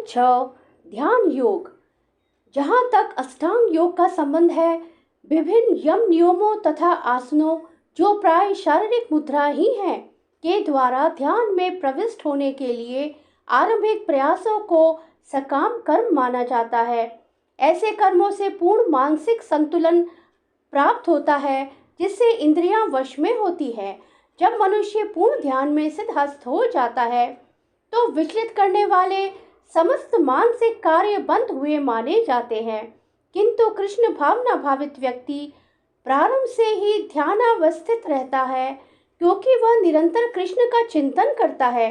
6 ध्यान योग। जहाँ तक अष्टांग योग का संबंध है, विभिन्न यम नियमों तथा आसनों, जो प्राय शारीरिक मुद्रा ही हैं, के द्वारा ध्यान में प्रविष्ट होने के लिए आरंभिक प्रयासों को सकाम कर्म माना जाता है। ऐसे कर्मों से पूर्ण मानसिक संतुलन प्राप्त होता है, जिससे इंद्रियां वश में होती है। जब मनुष्य पूर्ण ध्यान में सिद्धहस्त हो जाता है, तो विचलित करने वाले समस्त मानसिक कार्य बंद हुए माने जाते हैं। किंतु कृष्ण भावना भावित व्यक्ति प्रारंभ से ही ध्यानावस्थित रहता है, क्योंकि वह निरंतर कृष्ण का चिंतन करता है।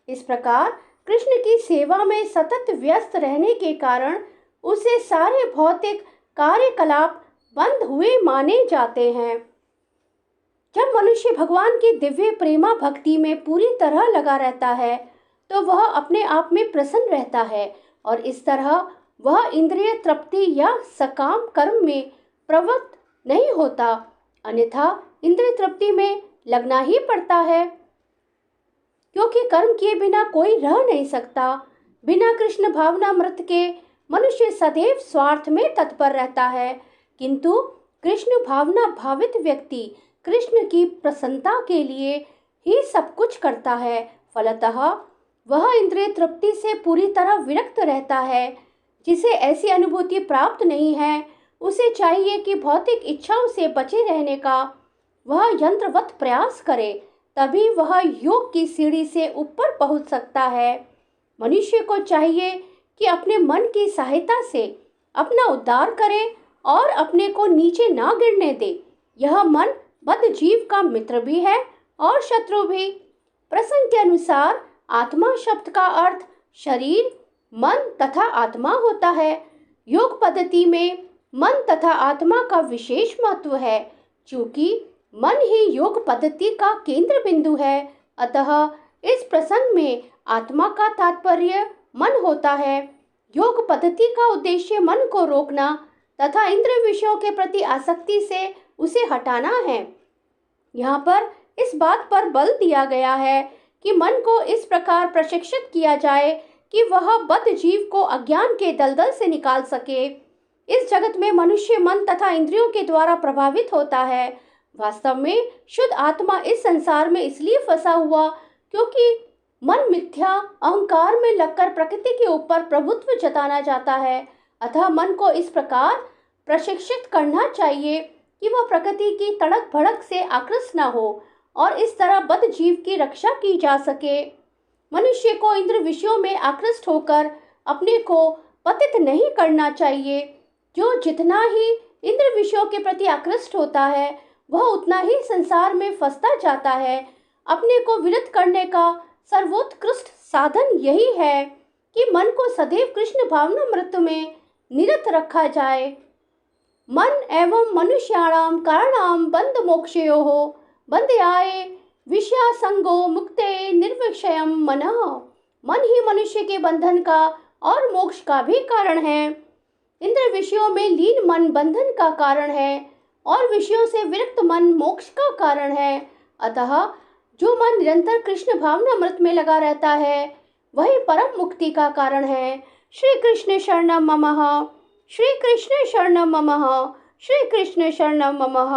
इस प्रकार कृष्ण की सेवा में सतत व्यस्त रहने के कारण उसे सारे भौतिक कार्यकलाप बंद हुए माने जाते हैं। जब मनुष्य भगवान की दिव्य प्रेमा भक्ति में पूरी तरह लगा रहता है, तो वह अपने आप में प्रसन्न रहता है और इस तरह वह इंद्रिय तृप्ति या सकाम कर्म में प्रवृत्त नहीं होता। अन्यथा इंद्रिय तृप्ति में लगना ही पड़ता है, क्योंकि कर्म किए बिना कोई रह नहीं सकता। बिना कृष्ण भावनामृत के मनुष्य सदैव स्वार्थ में तत्पर रहता है, किंतु कृष्ण भावना भावित व्यक्ति कृष्ण की प्रसन्नता के लिए ही सब कुछ करता है। फलतः वह इंद्रिय तृप्ति से पूरी तरह विरक्त रहता है। जिसे ऐसी अनुभूति प्राप्त नहीं है, उसे चाहिए कि भौतिक इच्छाओं से बचे रहने का वह यंत्रवत प्रयास करे, तभी वह योग की सीढ़ी से ऊपर पहुंच सकता है। मनुष्य को चाहिए कि अपने मन की सहायता से अपना उद्धार करे और अपने को नीचे ना गिरने दे। यह मन बद्ध जीव का मित्र भी है और शत्रु भी। प्रसंग के अनुसार आत्मा शब्द का अर्थ शरीर, मन तथा आत्मा होता है। योग पद्धति में मन तथा आत्मा का विशेष महत्व है, क्योंकि मन ही योग पद्धति का केंद्र बिंदु है। अतः इस प्रसंग में आत्मा का तात्पर्य मन होता है। योग पद्धति का उद्देश्य मन को रोकना तथा इंद्रिय विषयों के प्रति आसक्ति से उसे हटाना है। यहाँ पर इस बात पर बल दिया गया है कि मन को इस प्रकार प्रशिक्षित किया जाए कि वह बद्ध जीव को अज्ञान के दलदल से निकाल सके। इस जगत में मनुष्य मन तथा इंद्रियों के द्वारा प्रभावित होता है। वास्तव में शुद्ध आत्मा इस संसार में इसलिए फंसा हुआ क्योंकि मन मिथ्या अहंकार में लगकर प्रकृति के ऊपर प्रभुत्व जताना चाहता है। अतः मन को इस प्रकार प्रशिक्षित करना चाहिए कि वह प्रकृति की तड़क भड़क से आकृष्ट न हो और इस तरह बद्ध जीव की रक्षा की जा सके। मनुष्य को इंद्र विषयों में आकृष्ट होकर अपने को पतित नहीं करना चाहिए। जो जितना ही इंद्र विषयों के प्रति आकृष्ट होता है, वह उतना ही संसार में फंसता जाता है। अपने को विरत करने का सर्वोत्कृष्ट साधन यही है कि मन को सदैव कृष्ण भावनामृत में निरत रखा जाए। मन एवं मनुष्याणाम कारणाम बंध मोक्षयोः बंध्याय विषयासंगो मुक्ते निर्विषयम मनः। मन ही मनुष्य के बंधन का और मोक्ष का भी कारण है। इंद्र विषयों में लीन मन बंधन का कारण है और विषयों से विरक्त मन मोक्ष का कारण है। अतः जो मन निरंतर कृष्ण भावनामृत में लगा रहता है, वही परम मुक्ति का कारण है। श्री कृष्ण शरणम ममः, श्री कृष्ण शरणम ममः, श्री कृष्ण शरणम ममः।